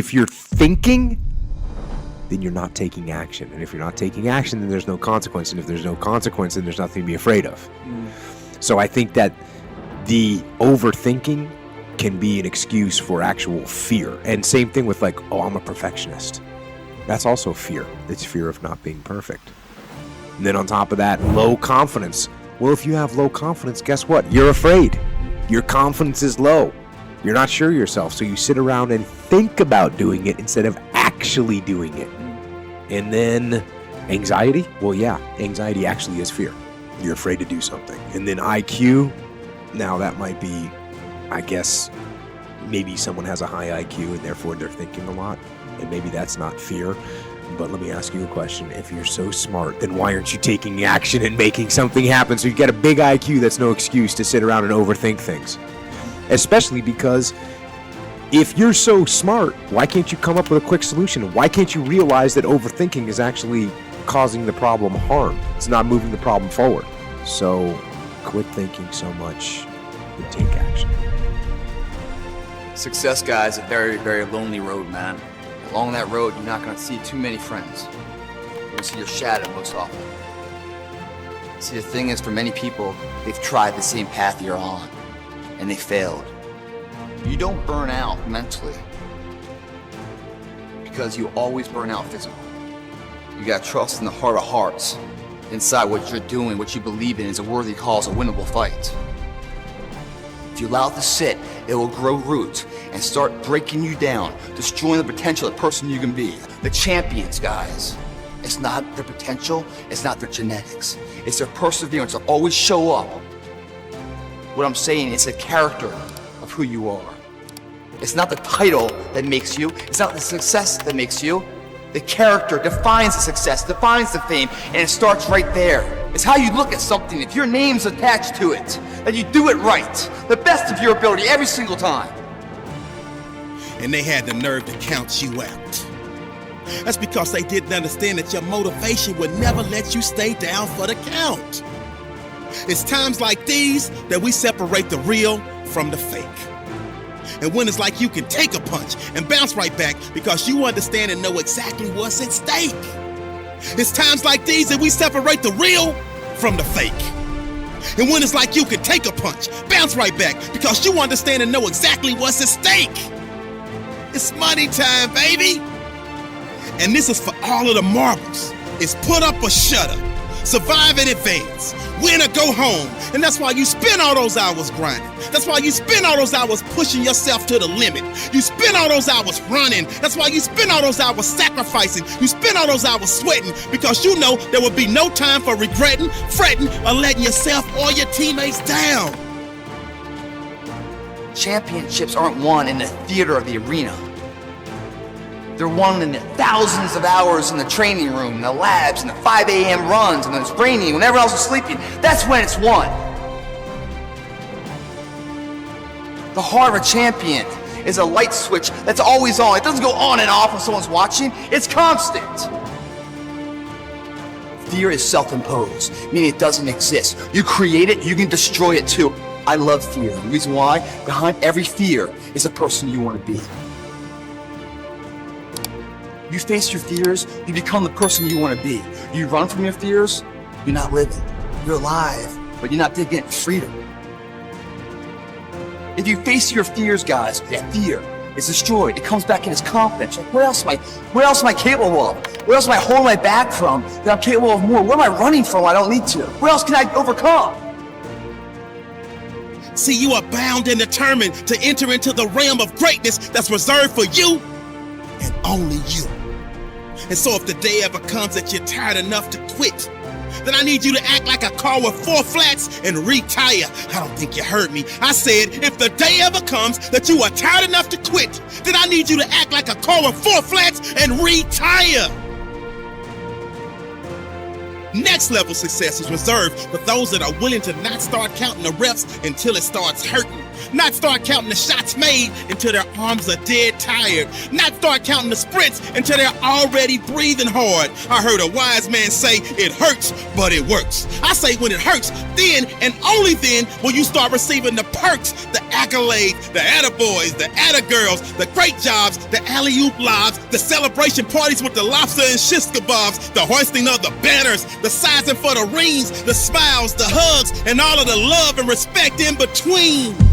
If you're thinking, then you're not taking action. And if you're not taking action, then there's no consequence. And if there's no consequence, then there's nothing to be afraid of. So I think that the overthinking can be an excuse for actual fear. And same thing with like, oh, I'm a perfectionist. That's also fear. It's fear of not being perfect. And then on top of that, low confidence. Well, if you have low confidence, guess what? You're afraid. Your confidence is low. You're not sure of yourself. So you sit around and think about doing it instead of actually doing it. And then anxiety. Well, yeah, anxiety actually is fear. You're afraid to do something. And then IQ. Now that might be, I guess, maybe someone has a high IQ and therefore they're thinking a lot. And maybe that's not fear. But let me ask you a question. If you're so smart, then why aren't you taking action and making something happen? So you got a big IQ, that's no excuse to sit around and overthink things. Especially because if you're so smart, why can't you come up with a quick solution? Why can't you realize that overthinking is actually causing the problem harm? It's not moving the problem forward. So quit thinking so much and take action. Success, guys, is a very, very lonely road, man. Along that road, you're not going to see too many friends. You're going to see your shadow most often. See, the thing is, for many people, they've tried the same path you're on, and they failed. You don't burn out mentally, because you always burn out physically. You got to trust in the heart of hearts, inside what you're doing, what you believe in is a worthy cause, a winnable fight. If you allow it to sit, it will grow roots and start breaking you down, destroying the potential of the person you can be. The champions, guys, it's not their potential, it's not their genetics. It's their perseverance to always show up. What I'm saying is the character of who you are. It's not the title that makes you, it's not the success that makes you. The character defines the success, defines the fame, and it starts right there. It's how you look at something. If your name's attached to it, that you do it right, the best of your ability every single time. And they had the nerve to count you out. That's because they didn't understand that your motivation would never let you stay down for the count. It's times like these that we separate the real from the fake. And when it's like you can take a punch and bounce right back because you understand and know exactly what's at stake. It's times like these that we separate the real from the fake. And when it's like you can take a punch, bounce right back because you understand and know exactly what's at stake. It's money time, baby. And this is for all of the marbles. It's put up or shut up, survive and advance, win or go home. And that's why you spend all those hours grinding. That's why you spend all those hours pushing yourself to the limit. You spend all those hours running. That's why you spend all those hours sacrificing. You spend all those hours sweating because you know there will be no time for regretting, fretting, or letting yourself or your teammates down. Championships aren't won in the theater of the arena. They're won in the thousands of hours in the training room, in the labs, in the 5 a.m. runs, and when it's raining, when everyone else is sleeping. That's when it's won. The heart of a champion is a light switch that's always on. It doesn't go on and off when someone's watching. It's constant. Fear is self-imposed, meaning it doesn't exist. You create it, you can destroy it too. I love fear. The reason why, behind every fear is the person you want to be. You face your fears, you become the person you want to be. You run from your fears, you're not living. You're alive, but you're not getting freedom. If you face your fears, guys, that fear is destroyed. It comes back in as confidence. Like, what else am I capable of? What else am I holding my back from that I'm capable of more? What am I running from I don't need to? What else can I overcome? See, you are bound and determined to enter into the realm of greatness that's reserved for you and only you. And so if the day ever comes that you're tired enough to quit, then I need you to act like a car with 4 flats and retire. I don't think you heard me. I said, if the day ever comes that you are tired enough to quit, then I need you to act like a car with 4 flats and retire. Next level success is reserved for those that are willing to not start counting the reps until it starts hurting. Not start counting the shots made until their arms are dead tired. Not start counting the sprints until they're already breathing hard. I heard a wise man say, it hurts, but it works. I say when it hurts, then and only then will you start receiving the perks, the accolades, the attaboys, the attagirls, the great jobs, the alley-oop lobs, the celebration parties with the lobster and shish kebabs, the hoisting of the banners, the sizing for the rings, the smiles, the hugs, and all of the love and respect in between.